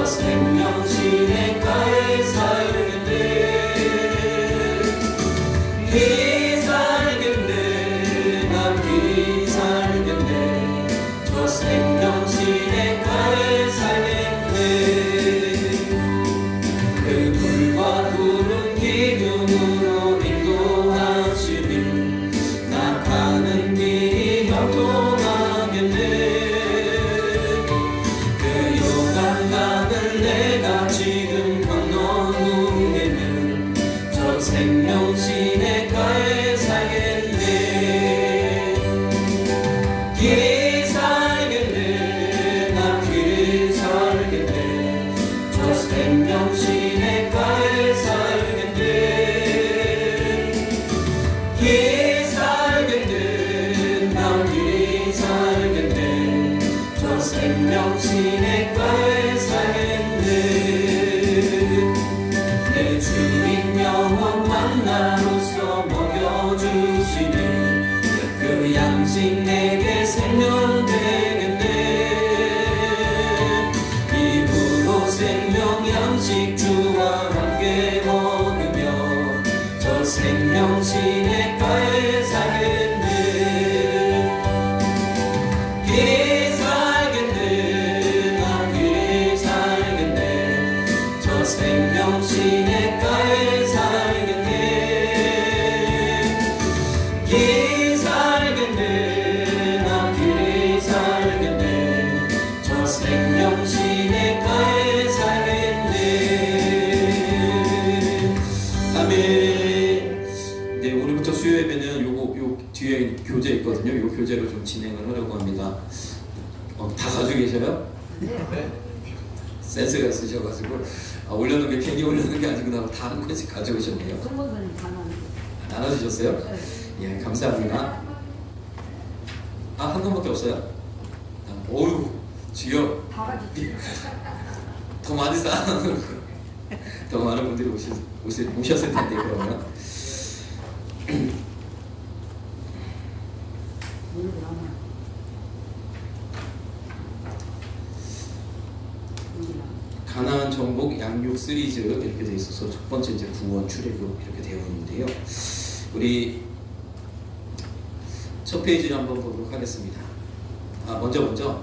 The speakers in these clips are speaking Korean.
생명 시냇가에 살겠네. 길이 살겠네. 난 길이 살겠네. 저 생명 시냇가에 살겠네. 그 불과 구름 기둥으로 인도하시니 나 가는 길이 형통하겠네. 내가 지금 건넌 후에는 저 생명 시냇가에 살겠네. 길이 살겠네. 나 길이 살겠네. 저 생명 시냇가에 살겠네. 길이 살겠네. 나 길이 살겠네. 저 생명 시냇가에 살겠네. 내 주인 영원 만나로서 먹여주시니 그 양식 내게 생명 되겠네. 입으로 생명 양식 주와 함께 먹으며 저 생명 시냇가에 살겠네. 길이 살겠네. 나 길이 살겠네. 저 생명 시냇가에 살겠네. 길이 살겠네. 나 길이 살겠네. 저 생명 시냇가에 살겠네. 아멘. 네, 오늘부터 수요 예배는 요 뒤에 교재 있거든요. 요 교재로 좀 진행을 하려고 합니다. 다 가지고 계셔요? 네. 센스가 있으셔가지고 올려놓은 게 괜히 올려놓은 게 아니구나. 다 한 권씩 가져오셨네요. 나눠주셨어요? 네. 예, 감사합니다. 한 권밖에 없어요? 어휴, 주여. 더 많이 쌓아놓은 더 많은 분들이 오셨을 텐데 그러면. 가나안 정복 양육 시리즈 이렇게 되어 있어서 첫 번째 이제 구원 출애굽 이렇게 되어 있는데요. 우리 첫 페이지를 한번 보도록 하겠습니다. 먼저 자,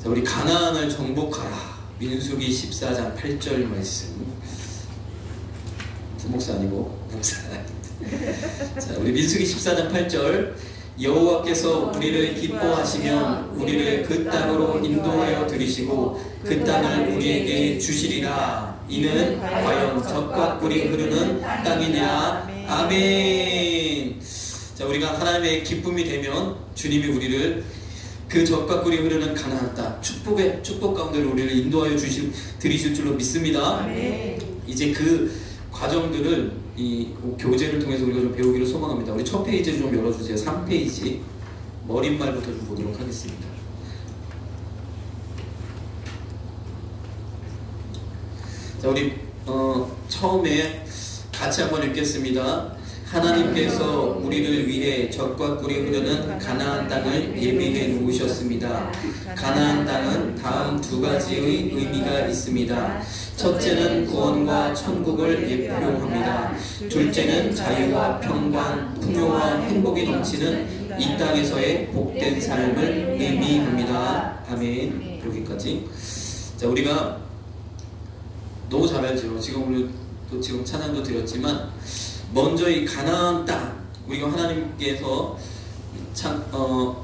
우리 가나안을 정복하라. 민수기 14장 8절 말씀. 부목사 아니고 목사. 자, 우리 민수기 14장 8절. 여호와께서 우리를 기뻐하시면 우리를 그 땅으로 인도하여 들이시고 그 땅을 우리에게 주시리라. 이는 과연 젖과 꿀이 흐르는 땅이냐. 아멘. 자, 우리가 하나님의 기쁨이 되면 주님이 우리를 그 젖과 꿀이 흐르는 가나안 땅 축복 가운데로 우리를 인도하여 들이실 줄로 믿습니다. 아멘. 이제 그 과정들을 이 교재를 통해서 우리가 좀 배우기를 소망합니다. 우리 첫 페이지를 좀 열어주세요. 3페이지 머릿말부터 좀 보도록 하겠습니다. 자, 우리 처음에 같이 한번 읽겠습니다. 하나님께서 우리를 위해 젖과 꿀이 흐르는 가나안 땅을 예비해 놓으셨습니다. 가나안 땅은 다음 두 가지의 의미가 있습니다. 첫째는 구원과 천국을 예표합니다. 둘째는 자유와 평강, 풍요와 행복이 넘치는 이 땅에서의 복된 삶을 의미합니다. 아멘. 여기까지. 자, 우리가 너무 잘 알죠. 지금 찬양도 드렸지만 먼저 이 가나안 땅, 우리가 하나님께서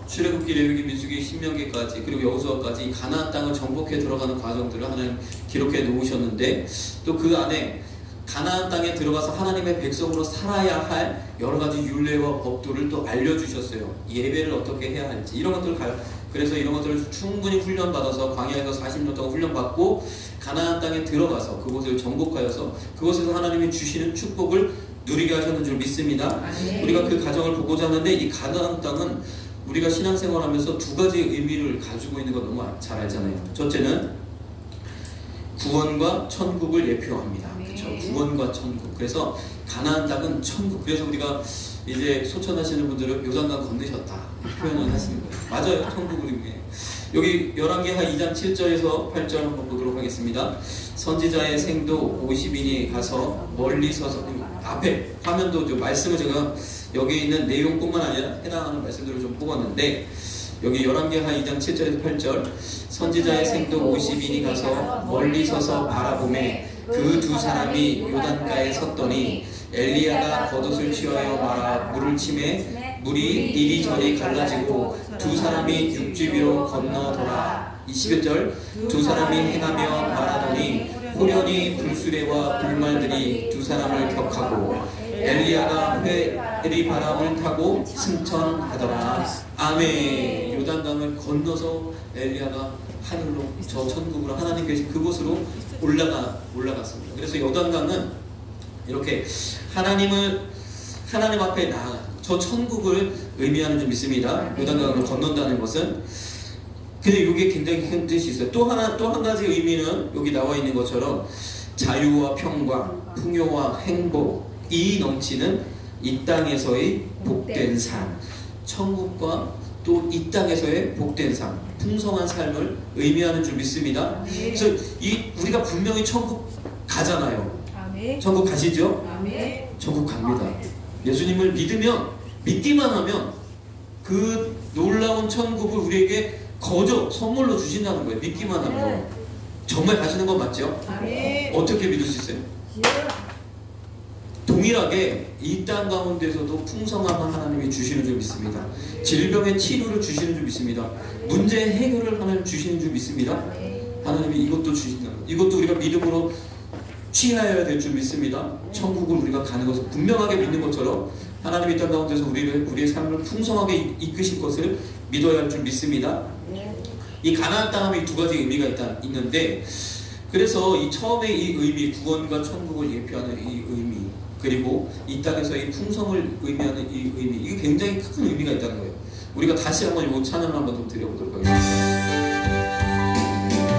출애굽기, 레위기, 민수기, 신명기까지 그리고 여호수아까지 이 가나안 땅을 정복해 들어가는 과정들을 하나님 기록해 놓으셨는데 또 그 안에 가나안 땅에 들어가서 하나님의 백성으로 살아야 할 여러 가지 율례와 법도를 또 알려주셨어요. 예배를 어떻게 해야 할지 이런 것들을 그래서 이런 것들을 충분히 훈련받아서 광야에서 40년 동안 훈련받고 가나안 땅에 들어가서 그곳을 정복하여서 그곳에서 하나님이 주시는 축복을 누리게 하셨는 줄 믿습니다. 우리가 그 가정을 보고자 하는데 이 가나안 땅은 우리가 신앙생활하면서 두 가지의 의미를 가지고 있는 거 너무 잘 알잖아요. 첫째는 구원과 천국을 예표합니다. 그렇죠? 구원과 천국. 그래서 가나안 땅은 천국. 그래서 우리가 이제 소천하시는 분들은 요단강 건너셨다 표현을 하시는 거예요. 맞아요. 천국을 의미해요. 여기 열왕기하 2장 7절에서 8절 한번 보도록 하겠습니다. 선지자의 생도 50인이 가서 멀리 서서, 앞에 화면도 좀 말씀을 제가 여기 있는 내용뿐만 아니라 해당하는 말씀들을 좀 뽑았는데, 여기 열왕기하 2장 7절에서 8절, 선지자의 생도 50인이 가서 멀리 서서 바라보매 그 두 사람이 요단가에 섰더니 엘리야가 겉옷을 취하여 말아 물을 치매 물이 이리저리 갈라지고 두 사람이 육지 위로 건너더라. 21절, 두 사람이 행하며 말하더니 호련히 불수레와 불말들이 두 사람을 격하고 엘리야가 회리 바람을 타고 승천하더라. 아멘. 요단강을 건너서 엘리야가 하늘로, 저 천국으로, 하나님 계신 그곳으로 올라갔습니다. 그래서 요단강은 이렇게 하나님 앞에 나아가 저 천국을 의미하는 줄 믿습니다. 요단강을 건넌다는 것은. 근데 이게 굉장히 큰 뜻이 있어요. 또 한 가지 의미는 여기 나와 있는 것처럼 자유와 평강, 풍요와 행복이 넘치는 이 땅에서의 복된 삶, 천국과 또 이 땅에서의 복된 삶, 풍성한 삶을 의미하는 줄 믿습니다. 그래서 우리가 분명히 천국 가잖아요. 천국 가시죠? 천국 갑니다. 예수님을 믿기만 하면 그 놀라운 천국을 우리에게 거저 선물로 주신다는 거예요. 믿기만 하면. 정말 가시는 건 맞죠? 어떻게 믿을 수 있어요? 동일하게 이 땅 가운데서도 풍성함을 하나님이 주시는 줄 믿습니다. 질병의 치료를 주시는 줄 믿습니다. 문제 해결을 하나님 주시는 줄 믿습니다. 하나님이 이것도 주신다. 이것도 우리가 믿음으로 취하여야 될 줄 믿습니다. 천국을 우리가 가는 것을 분명하게 믿는 것처럼 하나님이 이 땅 가운데서 우리의 삶을 풍성하게 이끄실 것을 믿어야 할 줄 믿습니다. 이 가나안 땅 하면 이 두 가지 의미가 있는데, 그래서 이 처음에 이 의미, 구원과 천국을 예표하는 이 의미, 그리고 이 땅에서의 풍성을 의미하는 이 의미, 이게 굉장히 큰 의미가 있다는 거예요. 우리가 다시 한번 이 찬양을 한번 좀 드려보도록 하겠습니다.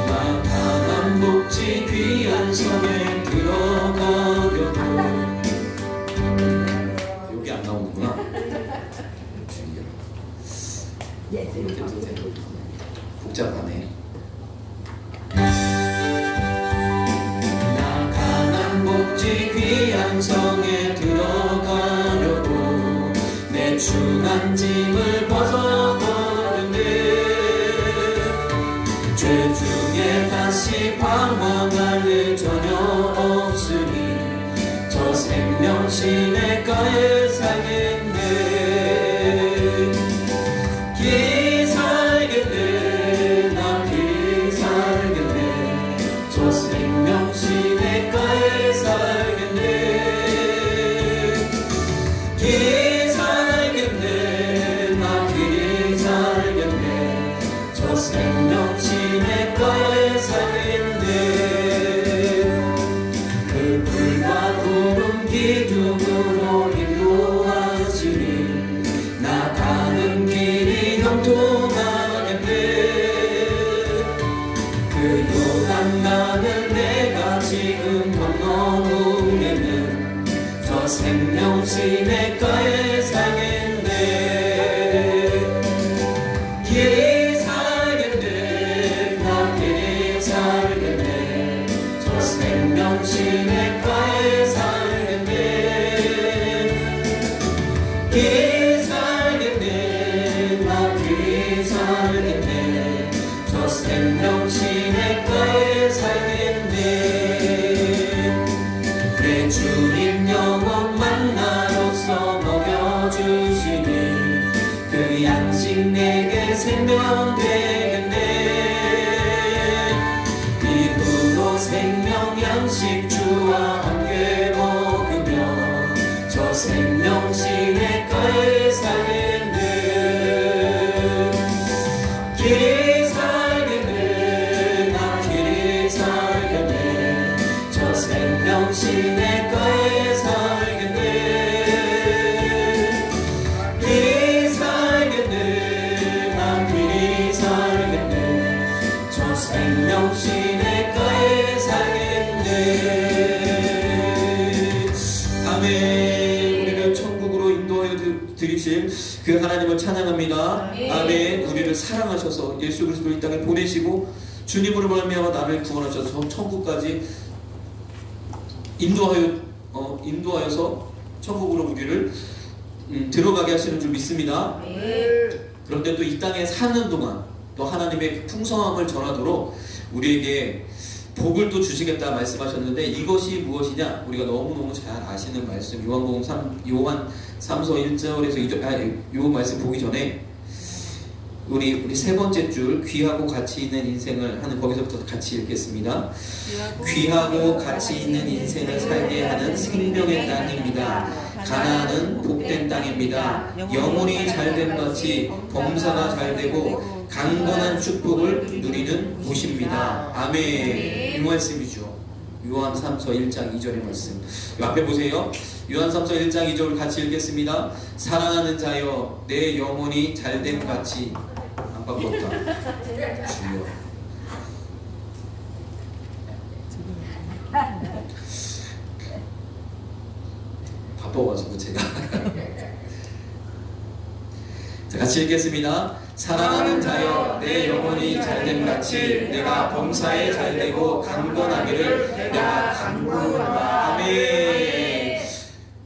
나가난 복지 귀한 성에 들어가려고. 여기 안 나오는구나. 이렇게 또 복잡하네. 나가난 복지 귀한 성에 들어가려고 내 중한 짐을 벗어버렸네. 죄 중에 다시 방황할 일 전혀 없으니 저 생명 시냇가에 살겠네. 길 살겠네. 나 길 살겠네. 저 생명 시냇가에 살겠네. 길 살겠네. 나 길 살겠네. 저 생명 시냇가에 살겠네. 그 불과 구름 기둥으로 인도하시니 나 가는 길이 형통하겠네. 그 요단강을 내가 지금 건너 후에는 저 생명 시냇가에 살겠네. 길 살겠네. 나 길 살겠네. 저 생명 시냇가에 살겠네. 길 살겠네. 나 길 살겠네. 저 생명 시냇가에 살겠네. 내 주님 영원 만나로서 먹여주시니 그 양식 내게 생명 되겠네. 이후로 생명 양식 주와 함께 먹으며 저 생명 시냇가에 살겠네. 길 살겠네. 나 길 살겠네. 저 생명 시냇가에 살겠네. 길 살겠네. 나 길 살겠네. 저 생명 시냇가에 살겠네. 아멘. 우리를 천국으로 인도하여 드리실 그 하나님을 찬양합니다. 아멘. 우리를 사랑하셔서 예수 그리스도를 이 땅에 보내시고 주님으로 말미암아 나를 구원하셔서 천국까지 인도하여서 천국으로 우리를 들어가게 하시는 줄 믿습니다. 그런데 또 이 땅에 사는 동안 또 하나님의 풍성함을 전하도록 우리에게 복을 또 주시겠다 말씀하셨는데, 이것이 무엇이냐? 우리가 너무너무 잘 아시는 말씀, 요한 3서 1절에서 2절, 요 말씀 보기 전에 우리 세 번째 줄, 귀하고 가치 있는 인생을 하는, 거기서부터 같이 읽겠습니다. 귀하고 가치 있는 인생을 살게 하는 생명의 땅입니다. 가나안은 복된 땅입니다. 영혼이 잘된 같이 범사가 잘되고 강건한 축복을 누리는 곳입니다. 아멘. 이 말씀이죠. 요한 3서 1장 2절의 말씀. 이 앞에 보세요. 요한 3서 1장 2절을 같이 읽겠습니다. 사랑하는 자여, 내 영혼이 잘된 같이. 안 바꿨다. 주여. 바빠가지고 제가. 자, 같이 읽겠습니다. 사랑하는 자여, 내 영혼이 잘된 같이 내가 범사에 잘되고 강건하기를 내가 간구하노라. 아멘.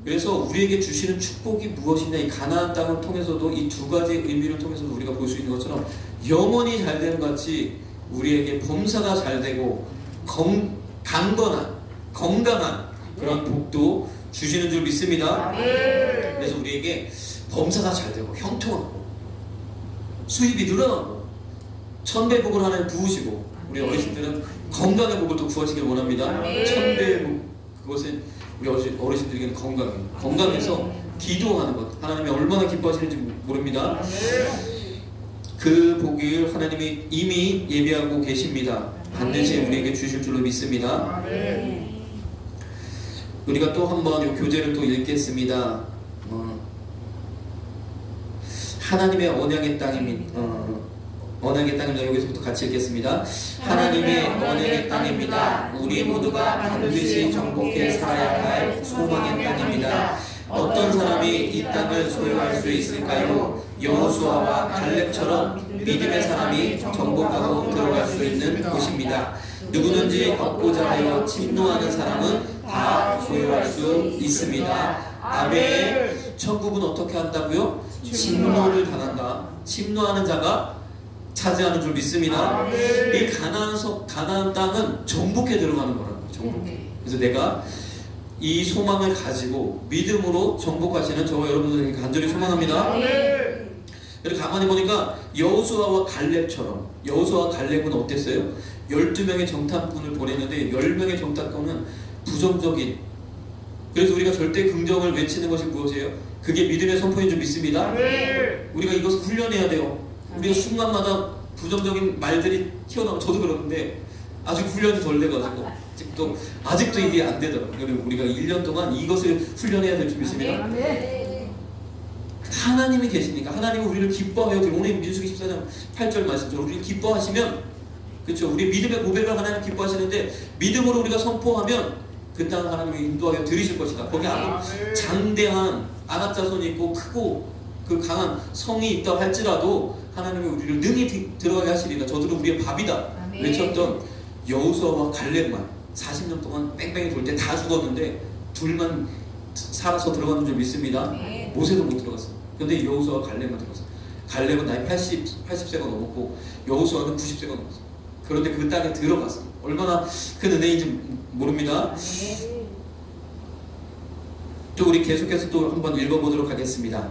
그래서 우리에게 주시는 축복이 무엇이냐, 이 가나안 땅을 통해서도 이 두 가지 의미를 통해서도 우리가 볼 수 있는 것처럼 영혼이 잘된 같이 우리에게 범사가 잘되고 강건한 건강한 그런 복도 주시는 줄 믿습니다. 그래서 우리에게 범사가 잘되고 형통하고 수입이 늘어나고 천배복을 하나님 부으시고, 우리 어르신들은 건강의 복을 또 구하시길 원합니다. 천배복, 그것은 우리 어르신들에게는 건강해서 기도하는 것, 하나님이 얼마나 기뻐하시는지 모릅니다. 그 복을 하나님이 이미 예비하고 계십니다. 반드시 우리에게 주실 줄로 믿습니다. 우리가 또 한번 이 교재를 또 읽겠습니다. 하나님의 언약의 땅입니다. 언약의 땅입니다. 여기서부터 같이 읽겠습니다. 하나님의 언약의 땅입니다. 우리 모두가 반드시 정복해 살아야 할 소망의 땅입니다. 어떤 사람이 이 땅을 소유할 수 있을까요? 여호수아와 갈렙처럼 믿음의 사람이 정복하고 들어갈 수 있는 곳입니다. 누구든지 얻고자 하여 침노하는 사람은 다 소유할 수 있습니다. 아멘. 천국은 어떻게 한다고요? 침노를 당한다. 침노하는 자가 차지하는 줄 믿습니다. 이 가나안 땅은 정복해 들어가는 거라는 거예요. 정복해. 그래서 내가 이 소망을 가지고 믿음으로 정복하시는 저와 여러분들에게 간절히 소망합니다. 그리고 가만히 보니까 여호수아와 갈렙처럼, 여호수아와 갈렙은 어땠어요? 12명의 정탐꾼을 보냈는데 10명의 정탐꾼은 부정적인, 그래서 우리가 절대 긍정을 외치는 것이 무엇이에요? 그게 믿음의 선포인 줄 믿습니다. 우리가 이것을 훈련해야 돼요. 우리가 순간마다 부정적인 말들이 튀어나오고, 저도 그러는데 아직 훈련이 덜 돼가지고 아직도 이게 안 되더라고요. 그리고 우리가 1년 동안 이것을 훈련해야 될 줄 믿습니다. 하나님이 계시니까, 하나님은 우리를 기뻐하여, 오늘 민수기 14장 8절 말씀처럼 우리를 기뻐하시면, 그렇죠, 우리 믿음의 고백을 하나님 기뻐하시는데 믿음으로 우리가 선포하면 그 땅 하나님이 인도하여 들이실 것이다. 거기 아주 장대한 안압자손이 있고 크고 그 강한 성이 있다 할지라도 하나님이 우리를 능히 들어가게 하시리라. 저들은 우리의 밥이다 외쳤던 여호수아와 갈렙만 40년 동안 뺑뺑이 돌 때 다 죽었는데 둘만 살아서 들어가는 줄 믿습니다. 모세도 못 들어갔어. 그런데 여호수아와 갈렙만 들어갔어. 갈렙은 나이 80세가 넘었고 여호수아는 90세가 넘었어. 그런데 그 땅에 들어갔어. 얼마나 큰 은혜인지 모릅니다. 또 우리 계속해서 또 한번 읽어보도록 하겠습니다.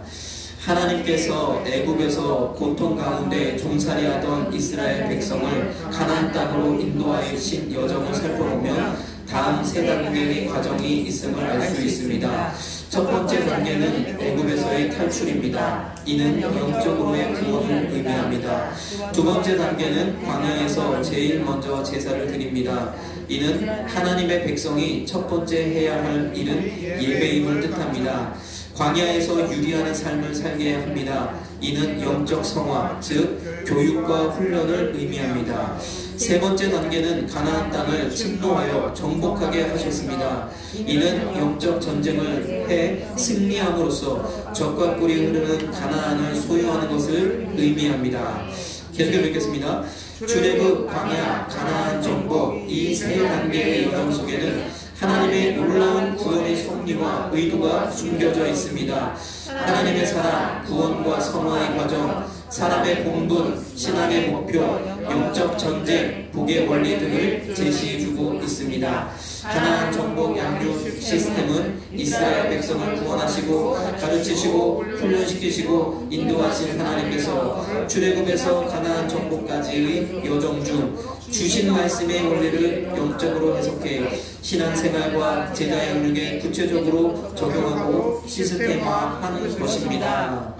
하나님께서 애굽에서 고통 가운데 종살이하던 이스라엘 백성을 가나안 땅으로 인도하신 여정을 살펴보면 다음 세 단계의 과정이 있음을 알 수 있습니다. 첫 번째 단계는 애굽에서의 탈출입니다. 이는 영적으로의 구원을 의미합니다. 두 번째 단계는 광야에서 제일 먼저 제사를 드립니다. 이는 하나님의 백성이 첫 번째 해야 할 일은 예배임을 뜻합니다. 광야에서 유리하는 삶을 살게 합니다. 이는 영적 성화, 즉 교육과 훈련을 의미합니다. 세 번째 단계는 가나안 땅을 침노하여 정복하게 하셨습니다. 이는 영적 전쟁을 해 승리함으로써 적과 꿀이 흐르는 가나안을 소유하는 것을 의미합니다. 계속해서 읽겠습니다. 출애굽, 광야, 가나안 정복 이 세 단계의 여정 속에는 하나님의 놀라운 구원의 섭리와 의도가 숨겨져 있습니다. 하나님의 사랑, 구원과 성화의 과정, 사람의 본분, 신앙의 목표, 영적 전쟁, 복의 원리 등을 제시해주고 있습니다. 가나안 정복 양육 시스템은 이스라엘 백성을 구원하시고 가르치시고 훈련시키시고 인도하신 하나님께서 출애굽에서 가나안 정복까지의 여정 중 주신 말씀의 원리를 영적으로 해석해 신앙생활과 제자 양육에 구체적으로 적용하고 시스템화하는 것입니다.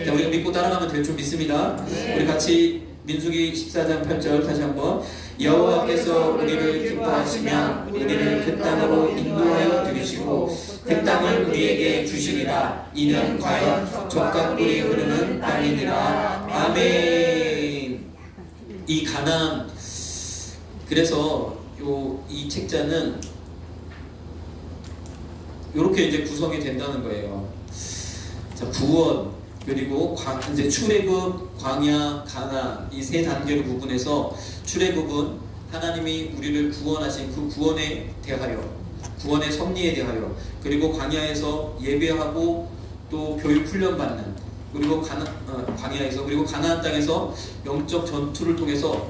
자, 우리가 믿고 따라가면 될 줄 믿습니다. 우리 같이 민수기 14장 8절 다시 한번. 여호와께서 우리를 기뻐하시면 우리를 그 땅으로 인도하여 들이시고 그 땅을 우리에게 주시리라. 이는 과연 젖과 꿀이 흐르는 땅이니라. 아멘. 이 가나안, 그래서 이 책자는 이렇게 이제 구성이 된다는 거예요. 자, 구원, 그리고 이제 출애굽, 광야, 가나안 이 세 단계로 구분해서 출애굽은 하나님이 우리를 구원하신 그 구원에 대하여, 구원의 섭리에 대하여, 그리고 광야에서 예배하고 또 교육 훈련 받는, 그리고 광야에서, 그리고 가나안 땅에서 영적 전투를 통해서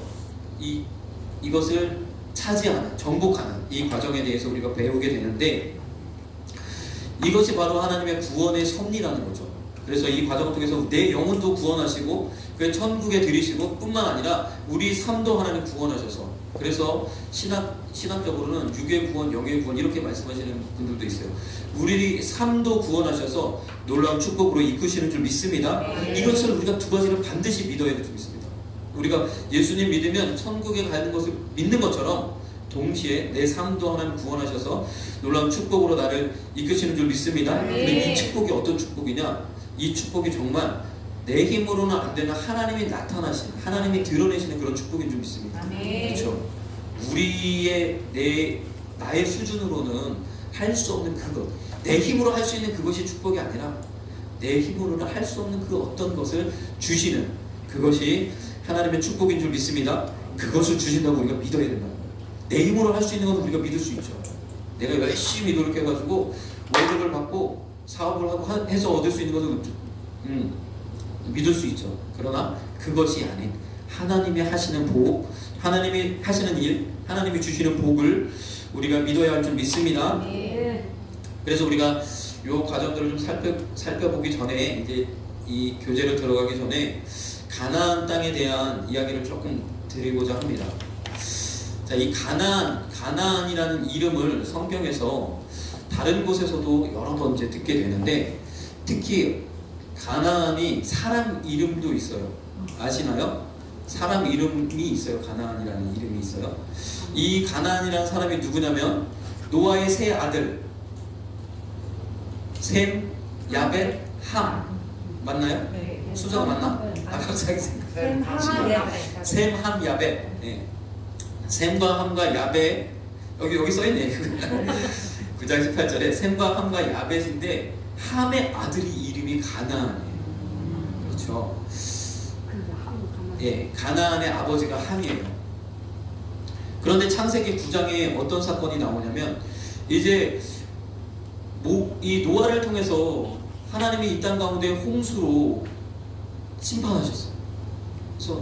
이것을 차지하는, 정복하는 이 과정에 대해서 우리가 배우게 되는데, 이것이 바로 하나님의 구원의 섭리라는 거죠. 그래서 이 과정을 통해서 내 영혼도 구원하시고 그 천국에 들이시고 뿐만 아니라 우리 삶도 하나님 구원하셔서, 그래서 신학적으로는 육의 구원, 영의 구원 이렇게 말씀하시는 분들도 있어요. 우리 삶도 구원하셔서 놀라운 축복으로 이끄시는 줄 믿습니다. 이것을 우리가 두 가지를 반드시 믿어야 될 줄 믿습니다. 우리가 예수님 믿으면 천국에 가는 것을 믿는 것처럼 동시에 내 삶도 하나님 구원하셔서 놀라운 축복으로 나를 이끄시는 줄 믿습니다. 근데 이 축복이 어떤 축복이냐? 이 축복이 정말 내 힘으로는 안 되는 하나님이 나타나신, 하나님이 드러내시는 그런 축복인 줄 믿습니다. 그렇죠? 나의 수준으로는 할 수 없는 그것, 내 힘으로 할 수 있는 그것이 축복이 아니라 내 힘으로는 할 수 없는 그 어떤 것을 주시는 그것이 하나님의 축복인 줄 믿습니다. 그것을 주신다고 우리가 믿어야 된다는 거예요. 내 힘으로 할 수 있는 건 우리가 믿을 수 있죠. 내가 열심히 노력해가지고 월급을 받고 사업을 하고 해서 얻을 수 있는 것은 믿을 수 있죠. 그러나 그것이 아닌 하나님이 하시는 복, 하나님이 하시는 일, 하나님이 주시는 복을 우리가 믿어야 할 줄 믿습니다. 그래서 우리가 이 과정들을 좀 살펴보기 전에, 이제 이 교재로 들어가기 전에 가나안 땅에 대한 이야기를 조금 드리고자 합니다. 자, 이 가나안이라는 이름을 성경에서 다른 곳에서도 여러 번 이제 듣게 되는데, 특히 가나안이 사람 이름도 있어요. 아시나요? 사람 이름이 있어요. 가나안이라는 이름이 있어요. 이 가나안이라는 사람이 누구냐면 노아의 세 아들 셈, 야벳, 함. 맞나요? 네. 순서가 맞나? 갑자기 셈, 함, 야벳. 네. 셈과 함과 야벳, 여기 써있네. 9장 18절에 셈과 함과 야벳인데 함의 아들이 이름이 가나안이에요. 그렇죠? 예, 가나안의 아버지가 함이에요. 그런데 창세기 9장에 어떤 사건이 나오냐면, 이제 이 노아를 통해서 하나님이 이 땅 가운데 홍수로 심판하셨어요. 그래서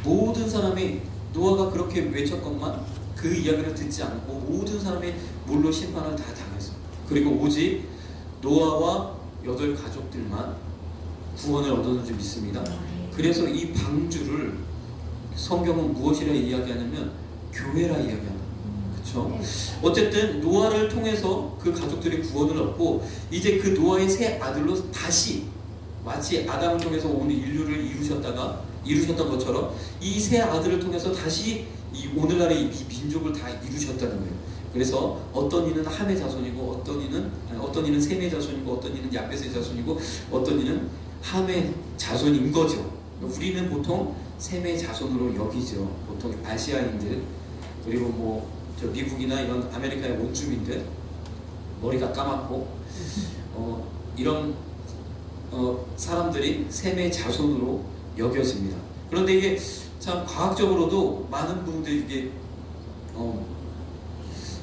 모든 사람이 노아가 그렇게 외쳤건만 그 이야기를 듣지 않고 모든 사람이 물로 심판을 다 당했어요. 그리고 오직 노아와 8 가족들만 구원을 얻었는지 믿습니다. 그래서 이 방주를 성경은 무엇이라 이야기하냐면 교회라 이야기합니다. 그렇죠? 어쨌든 노아를 통해서 그 가족들이 구원을 얻고, 이제 그 노아의 세 아들로 다시 마치 아담을 통해서 온 인류를 이루셨던 것처럼 이 세 아들을 통해서 다시 이 오늘날의 이 민족을 다 이루셨다는 거예요. 그래서 어떤 이는 함의 자손이고, 어떤 이는 셈의 자손이고, 어떤 이는 야벳의 자손이고, 어떤 이는 함의 자손인 거죠. 우리는 보통 셈의 자손으로 여기죠. 보통 아시아인들, 그리고 뭐 저 미국이나 이런 아메리카의 원주민들, 머리가 까맣고 이런 사람들이 셈의 자손으로 여겨집니다. 그런데 이게 참 과학적으로도 많은 분들이 이게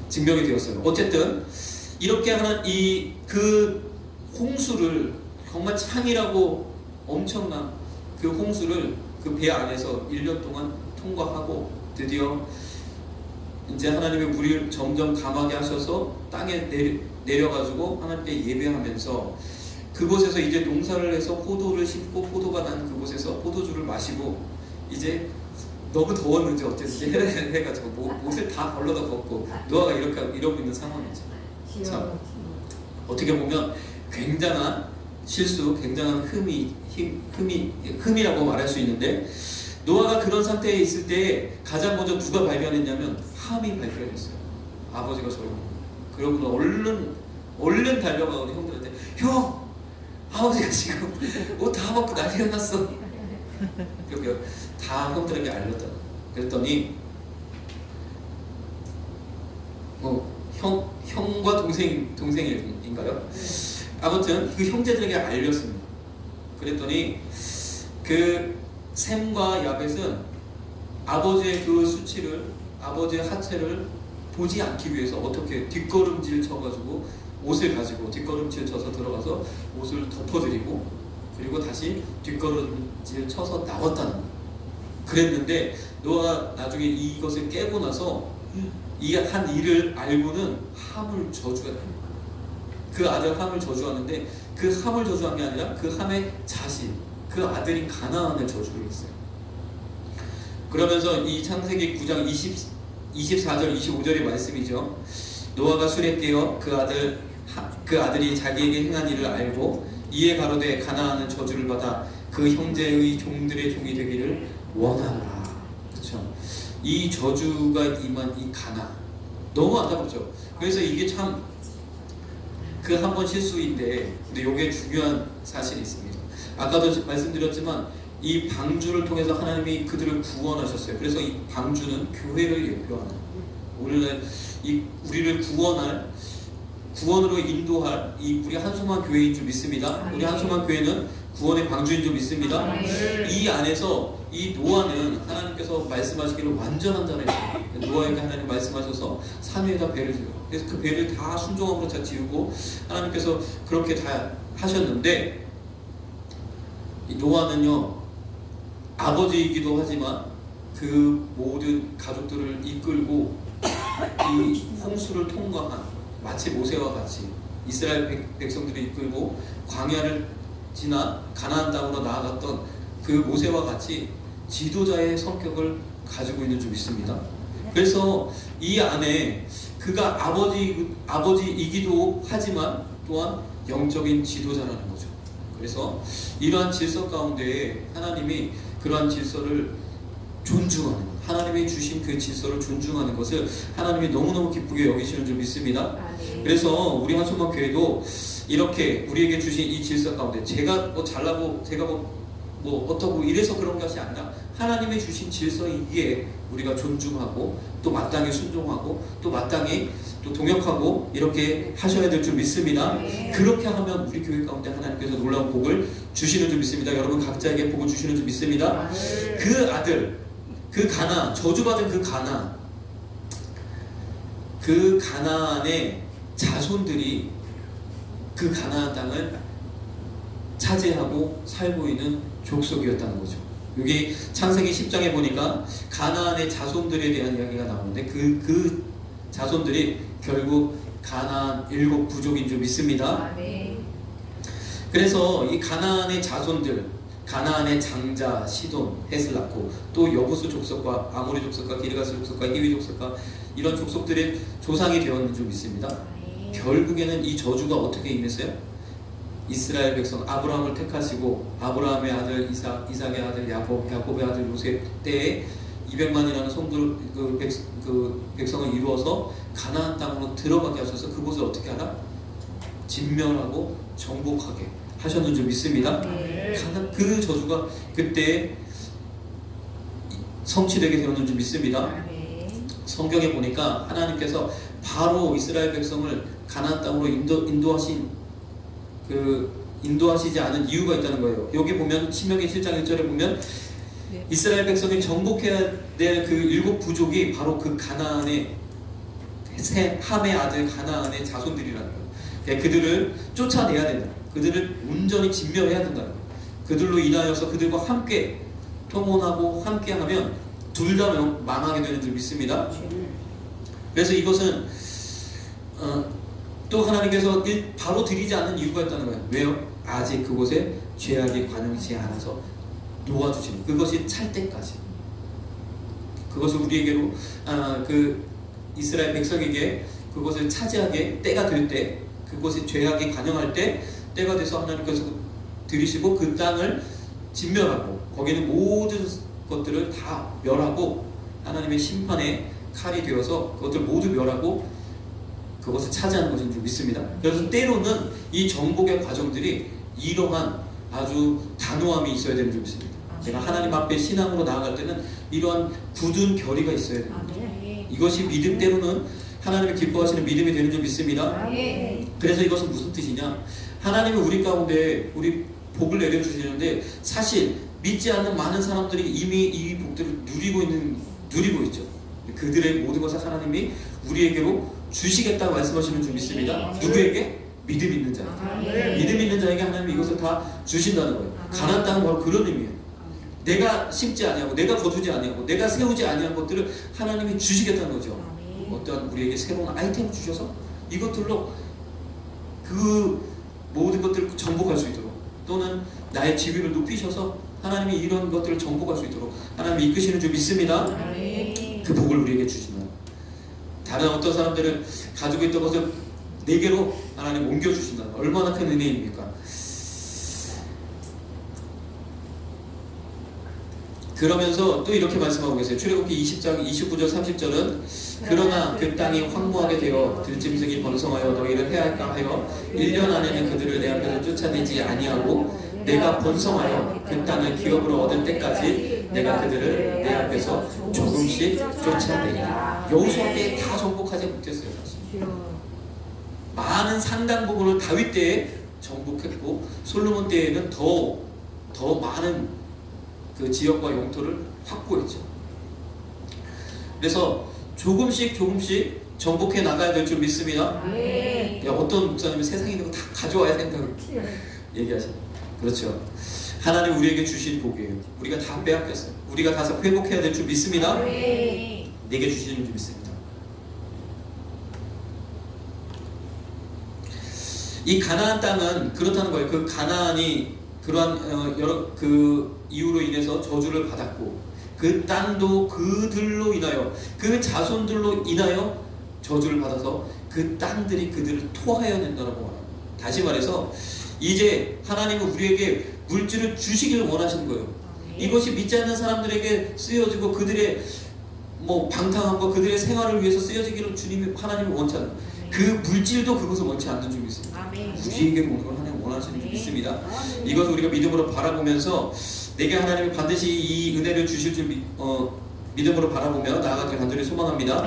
증명이 되었어요. 어쨌든 이렇게 하는 그 홍수를, 정말 창이라고 엄청난 그 홍수를 그 배 안에서 1년 동안 통과하고 드디어 이제 하나님의 물을 점점 감하게 하셔서 땅에 내려가지고 하나님께 예배하면서 그곳에서 이제 농사를 해서 포도를 심고 포도가 난 그곳에서 포도주를 마시고, 이제 너무 더웠는지 어쨌든 해가지고 옷을 다 걸러다 벗고 노아가 이러고 있는 상황이죠. 참 어떻게 보면 굉장한 실수, 굉장한 흠이라고 말할 수 있는데, 노아가 그런 상태에 있을 때 가장 먼저 누가 발견했냐면 함이 발견했어요. 아버지가 저러고, 그러고 얼른 달려가고 형들한테, 형! 아버지가 지금 옷 다 벗고 난리가 났어. 그렇게 다 형들에게 알렸다. 그랬더니 형과 동생인가요? 아무튼 그 형제들에게 알렸습니다. 그랬더니 그 셈과 야벳은 아버지의 그 수치를, 아버지의 하체를 보지 않기 위해서 어떻게 뒷걸음질 쳐가지고 옷을 가지고 뒷걸음질 쳐서 들어가서 옷을 덮어드리고, 그리고 다시 뒷걸음질 쳐서 나왔다는 거예요. 그랬는데 노아가 나중에 이것을 깨고 나서 이 한 일을 알고는 함을 저주했다. 그 아들 함을 저주하는데, 그 함을 저주한 게 아니라 그 함의 자신, 그 아들인 가나안을 저주를 했어요. 그러면서 이 창세기 9장 24절 25절의 말씀이죠. 노아가 술에 깨어 그 아들이 자기에게 행한 일을 알고 이에 가로되 가나안은 저주를 받아 그 형제의 종들의 종이 되기를 원하노라. 그렇죠? 이 저주가 임한 이 가나, 너무 안타깝죠. 그래서 이게 참 그 한 번 실수인데, 근데 이게 중요한 사실이 있습니다. 아까도 말씀드렸지만 이 방주를 통해서 하나님이 그들을 구원하셨어요. 그래서 이 방주는 교회를 예표하는, 오늘날 우리를 구원으로 인도할 우리 한소만 교회인 줄 믿습니다. 우리 한소만 교회는 구원의 방주인 줄 믿습니다. 이 안에서 이 노아는 하나님께서 말씀하시기를 완전한 자라였어요. 노아에게 하나님 말씀하셔서 산 위에다 배를 지어요. 그래서 그 배를 다 순종함으로 다 지우고 하나님께서 그렇게 다 하셨는데, 이 노아는요 아버지이기도 하지만 그 모든 가족들을 이끌고 이 홍수를 통과한, 마치 모세와 같이 이스라엘 백성들을 이끌고 광야를 지나 가나안 땅으로 나아갔던 그 모세와 같이 지도자의 성격을 가지고 있는 줄 믿습니다. 그래서 이 안에 그가 아버지이기도 하지만 또한 영적인 지도자라는 거죠. 그래서 이러한 질서 가운데 하나님이 그러한 질서를 존중하는 것, 하나님이 주신 그 질서를 존중하는 것을 하나님이 너무너무 기쁘게 여기시는 줄 믿습니다. 그래서 우리 한소만 교회도 이렇게 우리에게 주신 이 질서 가운데, 제가 뭐 잘나고 제가 뭐 어떻고 이래서 그런 것이 아니라 하나님이 주신 질서이기에 우리가 존중하고 또 마땅히 순종하고 또 마땅히 또 동역하고 이렇게 하셔야 될 줄 믿습니다. 그렇게 하면 우리 교회 가운데 하나님께서 놀라운 복을 주시는 줄 믿습니다. 여러분 각자에게 복을 주시는 줄 믿습니다. 그 아들, 그 가나안, 저주받은 그 가나안의 자손들이 그 가나안 땅을 차지하고 살고 있는 족속이었다는 거죠. 여기 창세기 10장에 보니까 가나안의 자손들에 대한 이야기가 나오는데 그 자손들이 결국 가나안 7 부족인 줄 믿습니다. 그래서 이 가나안의 자손들, 가나안의 장자 시돈, 헷을 낳고 또 여부수 족속과 아모리 족속과 기르가스 족속과 히위 족속과 이런 족속들의 조상이 되었는 줄 믿습니다. 결국에는 이 저주가 어떻게 임했어요? 이스라엘 백성 아브라함을 택하시고 아브라함의 아들 이삭, 이삭의 아들 야곱, 야곱의 아들 요셉 때에 200만이라는 백성을 이루어서 가나안 땅으로 들어가게 하셔서 그곳을 어떻게 하나? 진멸하고 정복하게 하셨는 줄 믿습니다. 그 저주가 그때 성취되게 되는 줄 믿습니다. 성경에 보니까 하나님께서 바로 이스라엘 백성을 가나안 땅으로 인도하시지 않은 이유가 있다는 거예요. 여기 보면 신명기 7장 1절에 보면 이스라엘 백성이 정복해야 될 그 7 부족이 바로 그 가나안의 함의 아들 가나안의 자손들이라는 거예요. 그들을 쫓아내야 된다. 그들을 온전히 진멸해야 된다. 그들로 인하여서 그들과 함께 통혼하고 함께하면 둘 다 망하게 되는 줄 믿습니다. 그래서 이것은 또 하나님께서 바로 드리지 않는 이유가 있다는 거예요. 왜요? 아직 그곳에 죄악이 관영치 않아서 놓아주시는, 그것이 찰 때까지, 그것을 우리에게로 그 이스라엘 백성에게 그것을 차지하게 때가 될 때, 그것이 죄악이 관영할 때, 때가 돼서 하나님께서 들이시고 그 땅을 진멸하고 거기는 모든 것들을 다 멸하고 하나님의 심판의 칼이 되어서 그것들 모두 멸하고 그것을 차지하는 것인 줄 믿습니다. 그래서 때로는 이 정복의 과정들이 이러한 아주 단호함이 있어야 되는 줄 믿습니다. 제가 하나님 앞에 신앙으로 나아갈 때는 이러한 굳은 결의가 있어야 됩니다. 이것이 믿음, 때로는 하나님이 기뻐하시는 믿음이 되는 줄 믿습니다. 그래서 이것은 무슨 뜻이냐? 하나님은 우리 가운데 우리 복을 내려주시는데, 사실 믿지 않는 많은 사람들이 이미 이 복들을 누리고 있죠. 그들의 모든 것을 하나님이 우리에게로 주시겠다고 말씀하시는 줄 믿습니다. 누구에게? 믿음 있는 자에게. 믿음 있는 자에게 하나님이 이것을 다 주신다는 거예요. 가나안 땅은 바로 그런 의미예요. 내가 심지 아니하고 내가 거두지 아니하고 내가 세우지 아니한 것들을 하나님이 주시겠다는 거죠. 어떠한 우리에게 새로운 아이템을 주셔서 이것들로 그 모든 것들을 정복할 수 있도록, 또는 나의 지위를 높이셔서 하나님이 이런 것들을 정복할 수 있도록 하나님이 이끄시는 줄 믿습니다. 그 복을 우리에게 주신다. 다른 어떤 사람들은 가지고 있던 것을 내게로 하나님 옮겨주신다. 얼마나 큰 은혜입니까? 그러면서 또 이렇게 말씀하고 계세요. 출애굽기 20장 29절 30절은 그러나 그 땅이 황무하게 되어 들짐승이 번성하여 너희를 해할까 하여 1년 안에는 그들을 내 앞에서 쫓아내지 아니하고 내가 번성하여 그 땅을 기업으로 얻을 때까지 내가 그들을 내 앞에서 조금씩 쫓아내리라. 여호수아 때에 다 정복하지 못했어요. 사실 많은 상당 부분을 다윗 때에 정복했고 솔로몬 때에는 더 많은 그 지역과 영토를 확보했죠. 그래서 조금씩 정복해 나가야 될 줄 믿습니다. 야, 어떤 목사님이 세상에 있는 거 다 가져와야 된다고 얘기하시죠. 그렇죠. 하나님 우리에게 주신 복이에요. 우리가 다 빼앗겼어요. 우리가 다서 회복해야 될 줄 믿습니다. 내게 주시는 줄 믿습니다. 이 가나안 땅은 그렇다는 거예요. 그 가나안이 그러한 여러 그 이유로 인해서 저주를 받았고, 그 땅도 그들로 인하여 그 자손들로 인하여 저주를 받아서 그 땅들이 그들을 토하여 낸다고 말합니다. 다시 말해서 이제 하나님은 우리에게 물질을 주시기를 원하시는 거예요. 이것이 믿지 않는 사람들에게 쓰여지고 그들의 방탕함과 그들의 생활을 위해서 쓰여지기를 하나님은 원치 않아요. 그 물질도 그것을 원치 않는 줄 믿습니다. 우리에게 오는 걸 하나님 원하시는 줄 믿습니다. 이것을 우리가 믿음으로 바라보면서 내게 하나님이 반드시 이 은혜를 주실 줄 믿음으로 바라보며 나아가길 간절히 소망합니다.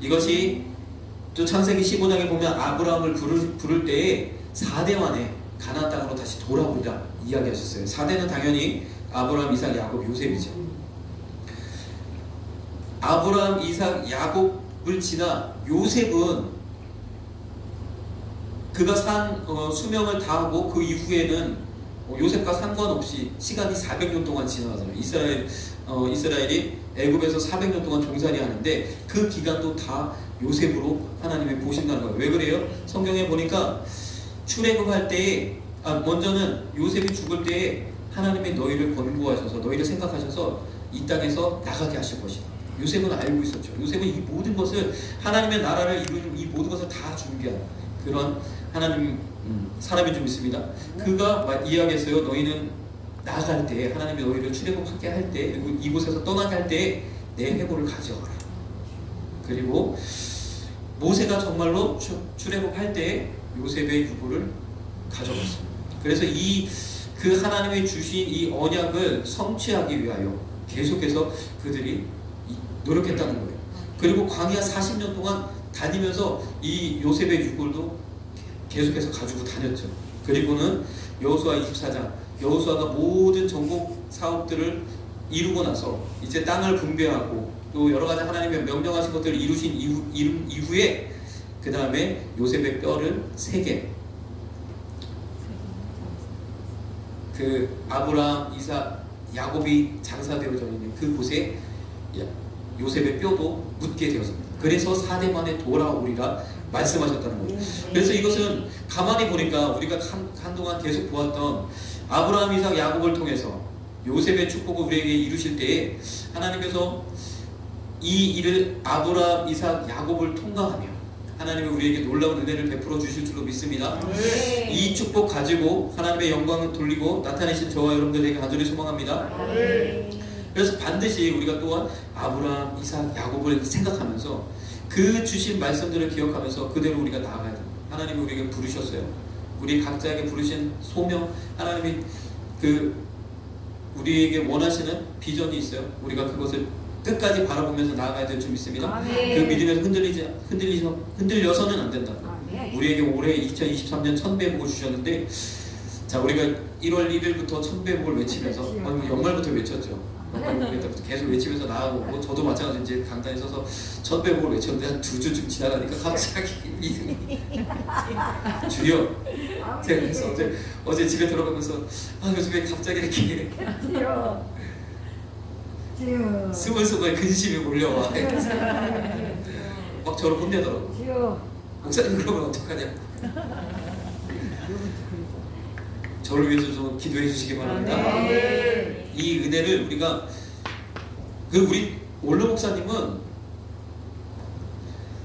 이것이 또 창세기 15장에 보면 아브라함을 부를 때에 4대 만에 가나안 땅으로 다시 돌아오리라 이야기하셨어요. 4대는 당연히 아브라함, 이삭, 야곱, 요셉이죠. 아브라함, 이삭, 야곱을 지나 요셉은 그가 산 수명을 다하고 그 이후에는 요셉과 상관없이 시간이 400년 동안 지나가잖아요. 이스라엘이 애굽에서 400년 동안 종살이 하는데 그 기간도 다 요셉으로 하나님이 보신다는 거예요. 왜 그래요? 성경에 보니까 출애굽할 때에 먼저는 요셉이 죽을 때에 하나님이 너희를 권고하셔서 너희를 생각하셔서 이 땅에서 나가게 하실 것이다. 요셉은 알고 있었죠. 요셉은 이 모든 것을 하나님의 나라를 이루는 이 모든 것을 다 준비한 그런 하나님 사람인 줄 믿습니다. 그가 이야기했어요. 너희는 나갈 때 하나님이 너희를 출애굽하게 할 때 그리고 이곳에서 떠나게 할 때 내 회고를 가져와라. 그리고 모세가 정말로 출애굽할 때 요셉의 유고를 가져갔어요. 그래서 그 하나님이 주신 이 언약을 성취하기 위하여 계속해서 그들이 노력했다는 거예요. 그리고 광야 40년 동안 다니면서 이 요셉의 유골도 계속해서 가지고 다녔죠. 그리고는 여호수아 24장, 여호수아가 모든 정복 사업들을 이루고 나서 이제 땅을 분배하고 또 여러 가지 하나님의 명령하신 것들을 이루신 이후에 그 다음에 요셉의 뼈를 3개, 그 아브라함, 이삭, 야곱이 장사되어져 있는 그곳에 요셉의 뼈도 묻게 되었습니다. 그래서 4대 만에 돌아오리라 말씀하셨다는 거예요. 그래서 이것은 가만히 보니까 우리가 한동안 계속 보았던 아브라함, 이삭, 야곱을 통해서 요셉의 축복을 우리에게 이루실 때에 하나님께서 이 일을 아브라함, 이삭, 야곱을 통과하며 하나님이 우리에게 놀라운 은혜를 베풀어 주실 줄로 믿습니다. 이 축복 가지고 하나님의 영광을 돌리고 나타내신 저와 여러분들에게 간절히 소망합니다. 그래서 반드시 우리가 또한 아브라함, 이삭, 야곱을 생각하면서 그 주신 말씀들을 기억하면서 그대로 우리가 나아가야 됩니다. 하나님이 우리에게 부르셨어요. 우리 각자에게 부르신 소명, 하나님이 우리에게 원하시는 비전이 있어요. 우리가 그것을 끝까지 바라보면서 나아가야 될 줄 믿습니다. 그 믿음에서 흔들려서는 안 된다. 우리에게 올해 2023년 1000배 복을 주셨는데, 자, 우리가 1월 1일부터 1000배 복을 외치면서 연말부터 외쳤죠. 계속 외치면서 나아오고, 저도 마찬가지로 이제 강단에 서서 1000배 복을 외쳤는데 한 2주쯤 지나가니까 갑자기 믿음이 주여, 제가 그래서 어제 집에 들어가면서 요즘에 갑자기 이렇게 스물스물 근심이 몰려와. 막 저를 혼내더라고. 목사님 그러면 어떡하냐. 저를 위해서 좀 기도해 주시기 바랍니다. 이 은혜를 우리가 우리 원로 목사님은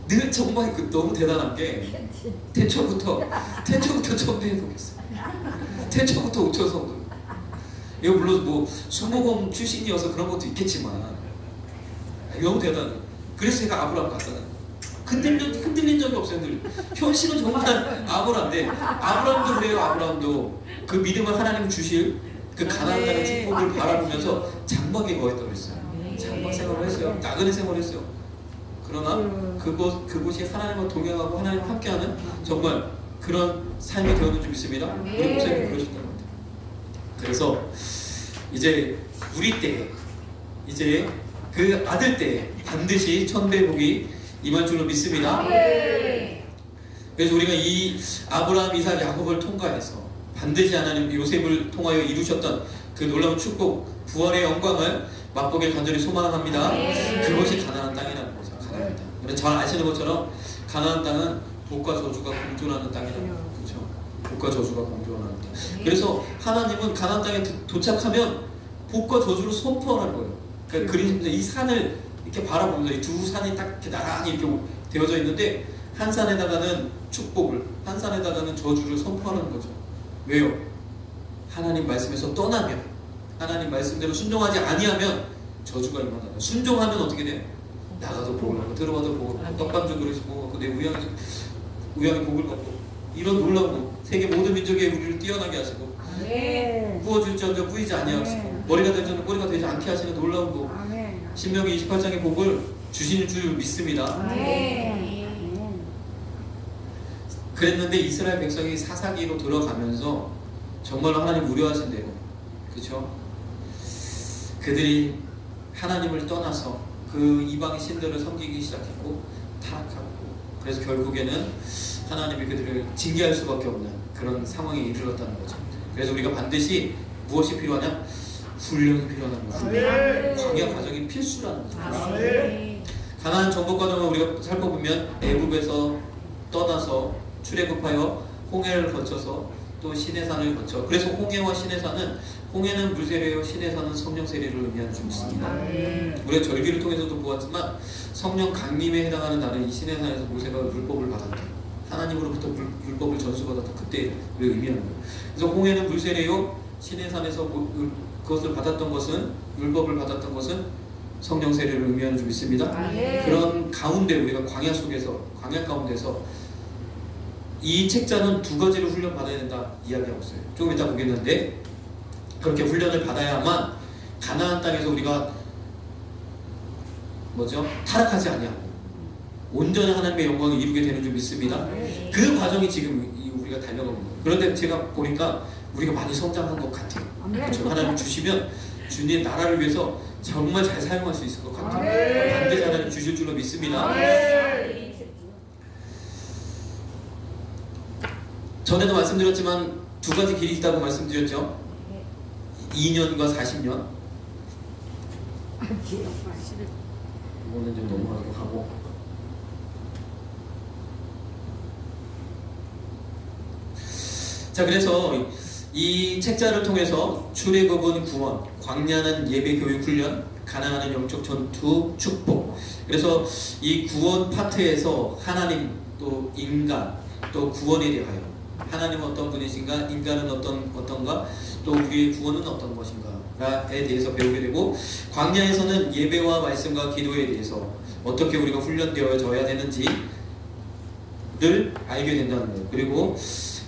늘 정말 너무 대단한 게 태초부터 1000배 해보겠어요. 태초부터 5천 성도. 이거 물론 뭐 수모범 출신이어서 그런 것도 있겠지만 너무 대단해. 그래서 제가 아브라함 같잖아요. 흔들린 적이 없어요. 늘. 현실은 정말 아브라함인데, 아브라함도 그래요. 아브라함도 그 믿음을 하나님 주실 그 가나안 땅의 축복을 바라보면서 장막에 거했다고 했어요. 장막 생활을 했어요. 나그네 생활을 했어요. 그러나 그곳이 하나님과 동행하고 하나님과 함께하는 정말 그런 삶이 되었는 줄 믿습니다. 우리 목사님이 그러셨던 것 같아요. 그래서 이제 우리 때에, 이제 그 아들 때에 반드시 1000배 복이 임할 줄로 믿습니다. 그래서 우리가 이 아브라함, 이삭, 야곱을 통과해서 반드시 하나님 요셉을 통하여 이루셨던 그 놀라운 축복, 부활의 영광을 맛보길 간절히 소망합니다. 그것이 가나안 땅이라는 거죠. 가나안 땅. 그래서 잘 아시는 것처럼 가나안 땅은 복과 저주가 공존하는 땅이라고. 그렇죠? 복과 저주가 공존하는 땅. 그래서 하나님은 가나안 땅에 도착하면 복과 저주를 선포하는 거예요. 그러니까 그림자 이 산을 이렇게 바라보면서 이 두 산이 딱 이렇게 나란히 이렇게 되어져 있는데, 한 산에다가는 축복을, 한 산에다가는 저주를 선포하는 거죠. 왜요? 하나님 말씀에서 떠나면, 하나님 말씀대로 순종하지 아니하면 저주가 임한다. 순종하면 어떻게 돼요? 나가도 복을 받고 들어가도 복을 받고 떡반죽 그릇이 복을 받고 내 우양이 복을 받고, 이런 놀라운 세계 모든 민족에 우리를 뛰어나게 하시고 부어줄지언정 부이지 아니하시고 머리가 되지는 꼬리가 되지 않게 하시는 놀라운 복, 신명기 28장의 복을 주시는 줄 믿습니다. 그랬는데 이스라엘 백성이 사사기로 들어가면서 정말로 하나님 우려하신 대로, 그렇죠? 그들이 하나님을 떠나서 그 이방의 신들을 섬기기 시작했고 타락하고, 그래서 결국에는 하나님이 그들을 징계할 수밖에 없는 그런 상황에 이르렀다는 거죠. 그래서 우리가 반드시 무엇이 필요하냐? 훈련이 필요하다는 거죠. 광야 과정이 필수라는 거죠. 가나안 정복 과정을 우리가 살펴보면 애굽에서 떠나서 출애굽하여 홍해를 거쳐서 또 시내산을 거쳐, 그래서 홍해와 시내산은, 홍해는 물세례요, 시내산은 성령 세례를 의미하는 줄 믿습니다. 우리가 절기를 통해서도 보았지만 성령 강림에 해당하는 날은 이 시내산에서 모세가 율법을 받았다. 하나님으로부터 율법을 전수받았다. 그때를 의미하는 거예요. 그래서 홍해는 물세례요, 시내산에서 그것을 받았던 것은, 율법을 받았던 것은 성령 세례를 의미하는 줄 믿습니다. 그런 가운데 우리가 광야 속에서, 광야 가운데서 이 책자는 두 가지로 훈련 받아야 된다 이야기하고 있어요. 조금 이따 보겠는데, 그렇게 훈련을 받아야만 가나안 땅에서 우리가 뭐죠? 타락하지 아니하고 온전히 하나님의 영광을 이루게 되는 줄 믿습니다. 그 과정이 지금 우리가 달려가는 거예요. 그런데 제가 보니까 우리가 많이 성장한 것 같아요. 그렇죠? 하나님 주시면 주님 나라를 위해서 정말 잘 사용할 수 있을 것 같아요. 반드시 하나님 주실 줄로 믿습니다. 전에도 말씀드렸지만 두 가지 길이 있다고 말씀드렸죠. 2년과 40년. 이거는 좀 넘어가고. 자, 그래서 이 책자를 통해서 출애굽은 구원, 광야는 예배 교육 훈련, 가나안은 영적 전투 축복. 그래서 이 구원 파트에서 하나님 또 인간 또 구원에 대하여 하나님은 어떤 분이신가, 인간은 어떤가, 또 우리의 구원은 어떤 것인가에 대해서 배우게 되고, 광야에서는 예배와 말씀과 기도에 대해서 어떻게 우리가 훈련되어져야 되는지를 알게 된다는 거예요. 그리고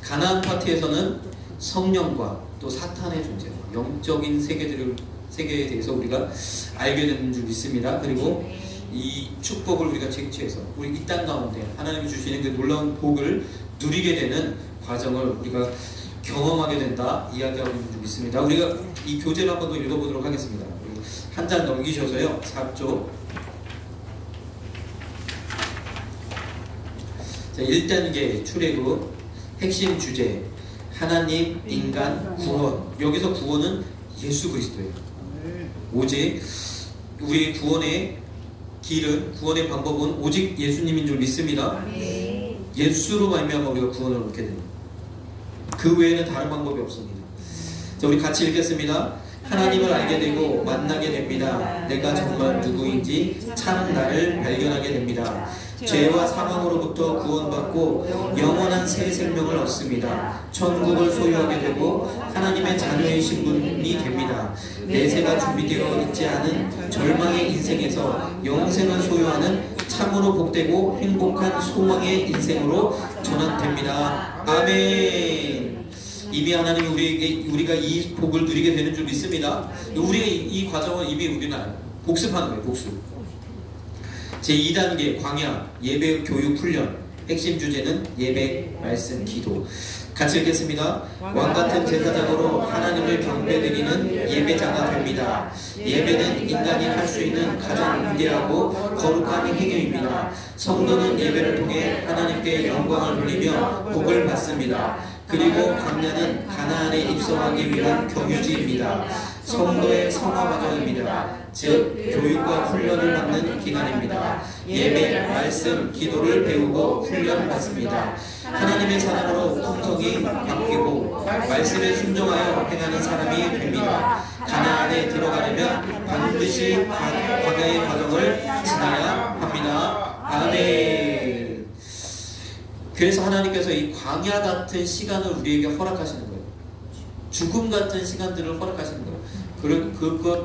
가나안 파트에서는 성령과 또 사탄의 존재, 영적인 세계에 대해서 우리가 알게 되는 줄 믿습니다. 그리고 이 축복을 우리가 쟁취해서 우리 이 땅 가운데 하나님이 주시는 그 놀라운 복을 누리게 되는 과정을 우리가 경험하게 된다 이야기하고 있는 줄 믿습니다. 우리가 이 교재를 한번 더 읽어보도록 하겠습니다. 한 장 넘기셔서요. 4쪽. 자, 1단계 출애굽 핵심 주제 하나님, 인간, 구원. 여기서 구원은 예수 그리스도예요. 오직 우리 구원의 길은, 구원의 방법은 오직 예수님인 줄 믿습니다. 예수로 말미암아 우리가 구원을 얻게 됩니다. 그 외에는 다른 방법이 없습니다. 자, 우리 같이 읽겠습니다. 하나님을 알게 되고 만나게 됩니다. 내가 정말 누구인지 참 나를 발견하게 됩니다. 죄와 사망으로부터 구원받고 영원한 새 생명을 얻습니다. 천국을 소유하게 되고 하나님의 자녀이신 분이 됩니다. 내세가 준비되어 있지 않은 절망의 인생에서 영생을 소유하는 참으로 복되고 행복한 소망의 인생으로 전환됩니다. 아멘. 이미 하나님이 우리가 이 복을 누리게 되는 줄 믿습니다. 우리가 이 과정을 이미 우리는 복습하는 거예요. 복습. 제2단계 광야 예배 교육 훈련. 핵심 주제는 예배, 말씀, 기도. 같이 읽겠습니다. 왕같은 제사장으로 하나님을 경배드리는 예배자가 됩니다. 예배는 인간이 할 수 있는 가장 위대하고 거룩한 행위입니다. 성도는 예배를 통해 하나님께 영광을 돌리며 복을 받습니다. 그리고 광야는 가나안에 입성하기 위한 경유지입니다. 성도의 성화 과정입니다. 즉 교육과 훈련을 받는 기간입니다. 예배, 말씀, 기도를 배우고 훈련받습니다. 하나님의 사람으로 품성이 바뀌고 말씀에 순종하여 행하는 사람이 됩니다. 가나안에 들어가려면 반드시 광야의 과정을 지나야 합니다. 아멘. 그래서 하나님께서 이 광야 같은 시간을 우리에게 허락하시는 거예요. 죽음 같은 시간들을 허락하시는 거예요.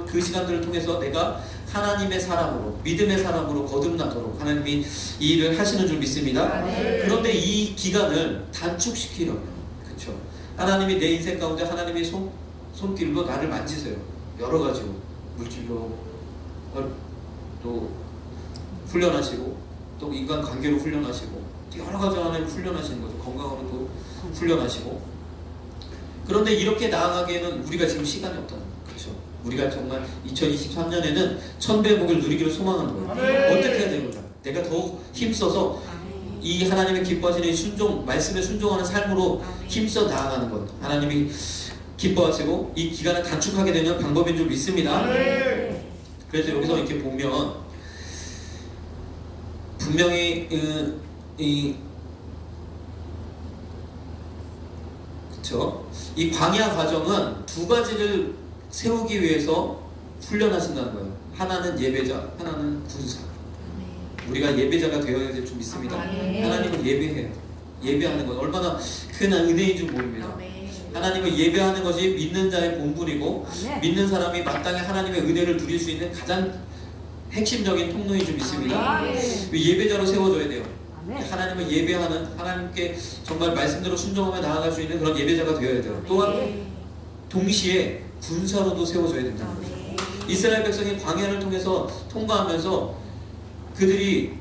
그 시간들을 통해서 내가 하나님의 사람으로, 믿음의 사람으로 거듭나도록 하나님이 이 일을 하시는 줄 믿습니다. 그런데 이 기간을 단축시키려면, 그렇죠? 하나님이 내 인생 가운데 하나님의 손길로 나를 만지세요. 여러 가지로 물질로 또 훈련하시고, 또 인간 관계로 훈련하시고, 여러 가지 하나님 훈련하시는 거죠. 건강으로도 훈련하시고. 그런데 이렇게 나아가기에는 우리가 지금 시간이 없다는 거예요. 그렇죠? 우리가 정말 2023년에는 천배의 복을 누리기를 소망하는 거예요. 어떻게 해야 되는가? 내가 더욱 힘써서 이 하나님의 기뻐하시는 순종, 말씀에 순종하는 삶으로 힘써 나아가는 것. 하나님이 기뻐하시고 이 기간을 단축하게 되는 방법인 줄 믿습니다. 그래서 여기서 이렇게 보면 분명히 그쵸? 이 광야 과정은 두 가지를 세우기 위해서 훈련하신다는 거예요. 하나는 예배자, 하나는 군사. 우리가 예배자가 되어야 될 줄 믿습니다. 하나님은 예배해요. 예배하는 것 얼마나 큰 은혜인 줄 모릅니다. 하나님을 예배하는 것이 믿는 자의 본분이고 믿는 사람이 마땅히 하나님의 은혜를 누릴 수 있는 가장 핵심적인 통로인 줄 믿습니다. 예배자로 세워줘야 돼요. 하나님을 예배하는, 하나님께 정말 말씀대로 순종하며 나아갈 수 있는 그런 예배자가 되어야 돼요. 또한 동시에 군사로도 세워줘야 된다는 거죠. 이스라엘 백성이 광야를 통해서 통과하면서 그들이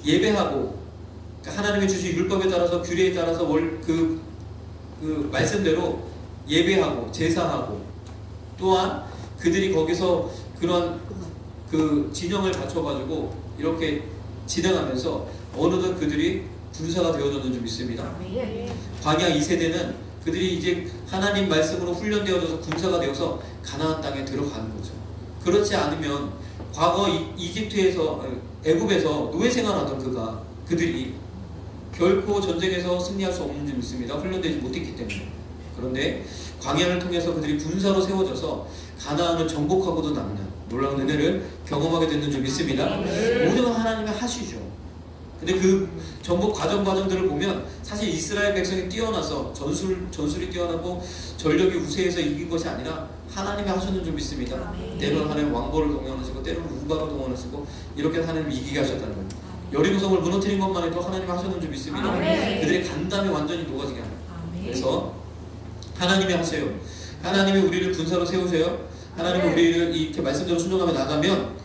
예배하고 하나님의 주신 율법에 따라서 규례에 따라서 그 말씀대로 예배하고 제사하고 또한 그들이 거기서 그런 그 진영을 갖춰가지고 이렇게 진행하면서 어느덧 그들이 군사가 되어졌는 줄 믿습니다. 광야 2세대는 그들이 이제 하나님 말씀으로 훈련되어져서 군사가 되어서 가나안 땅에 들어가는 거죠. 그렇지 않으면 과거 이집트에서 애굽에서 노예 생활하던 그들이 결코 전쟁에서 승리할 수 없는 줄 믿습니다. 훈련되지 못했기 때문에. 그런데 광야를 통해서 그들이 군사로 세워져서 가나안을 정복하고도 남는 놀라운 은혜를 경험하게 되는 줄 믿습니다. 모든 건 하나님이 하시죠. 근데 그 정복 과정들을 보면 사실 이스라엘 백성이 뛰어나서 전술이 뛰어나고 전력이 우세해서 이긴 것이 아니라 하나님이 하셨는 줄 믿습니다. 때로는 하나님 왕보를 동원하시고 때로는 우박을 동원하시고 이렇게 하나님이 이기게 하셨다는 거예요. 여리고성을 무너뜨린 것만 해도 하나님이 하셨는 줄 믿습니다. 그들의 간담이 완전히 녹아지게 하는 거예요. 그래서 하나님이 하세요. 하나님이 우리를 군사로 세우세요. 하나님이 우리를 이렇게 말씀대로 순종하며 나가면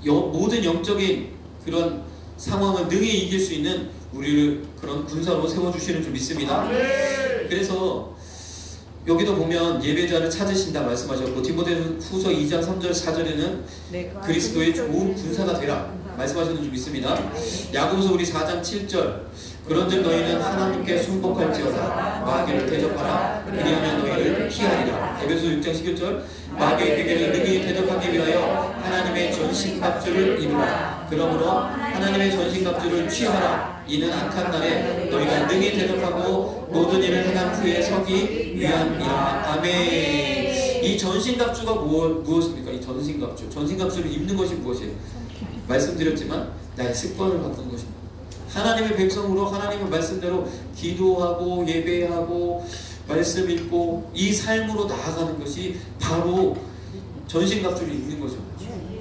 모든 영적인 그런 상황을 능히 이길 수 있는 우리를 그런 군사로 세워주시는 줄 믿습니다. 그래서 여기도 보면 예배자를 찾으신다 말씀하셨고 디모데후서 2장 3절 4절에는 그리스도의 좋은 군사가 되라 말씀하셨는 줄 믿습니다. 야고보서 우리 4장 7절 그런즉 너희는 하나님께 순복할지어다 마귀를 대적하라 그리하면 너희를 피하리라. 에베소 6장 11절 마귀의 괴계를 능히 대적하기 위하여 하나님의 전신갑주를 입으라. 그러므로 하나님의 전신갑주를 취하라. 이는 악한 날에 너희가 능히 대적하고 모든 일을 행한 후에 서기 위함이라. 아멘. 이 전신갑주가 무엇입니까? 이 전신갑주를 입는 것이 무엇이에요? 말씀드렸지만 나의 습관을 바꾸는 것입니다. 하나님의 백성으로 하나님의 말씀대로 기도하고 예배하고 말씀 읽고 이 삶으로 나아가는 것이 바로 전신갑주를 입는 거죠.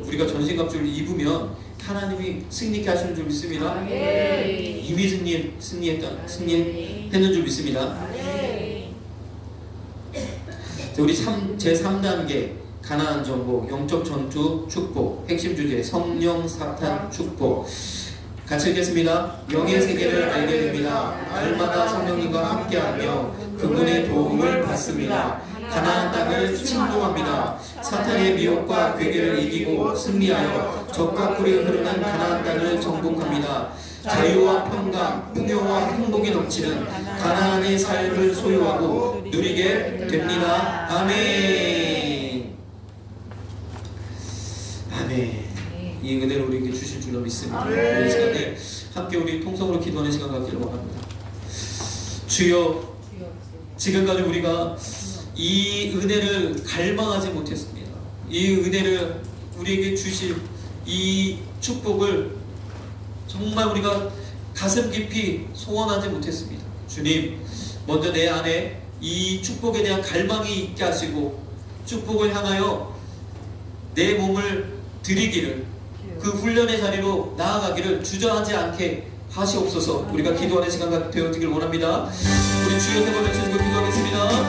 우리가 전신갑주를 입으면 하나님이 승리케 하시는 줄 믿습니다. 이미 승리했는 줄 믿습니다. 우리 제3단계 가나안 정복, 영적 전투 축복, 핵심 주제 성령 사탄 축복. 같이 읽겠습니다. 영의 세계를 알게 됩니다. 날마다 성령님과 함께하며 그분의 도움을 받습니다. 가나안 땅을 침공합니다. 사탄의 미혹과 괴계를 이기고 승리하여 적과 꿀이 흐르는 가나안 땅을 정복합니다. 자유와 평강, 풍요와 행복이 넘치는 가나안의 삶을 소유하고 누리게 됩니다. 아멘. 아멘. 이 은혜를 우리에게 주실 줄로 믿습니다. 이 시간에 함께 우리 통성으로 기도하는 시간 갖기를 원합니다. 주여, 지금까지 우리가 이 은혜를 갈망하지 못했습니다. 이 은혜를 우리에게 주실 이 축복을 정말 우리가 가슴 깊이 소원하지 못했습니다. 주님, 먼저 내 안에 이 축복에 대한 갈망이 있게 하시고 축복을 향하여 내 몸을 드리기를, 그 훈련의 자리로 나아가기를 주저하지 않게 하시옵소서. 우리가 기도하는 시간가 되어지길 원합니다. 우리 주여 세 번 외치시고 기도하겠습니다.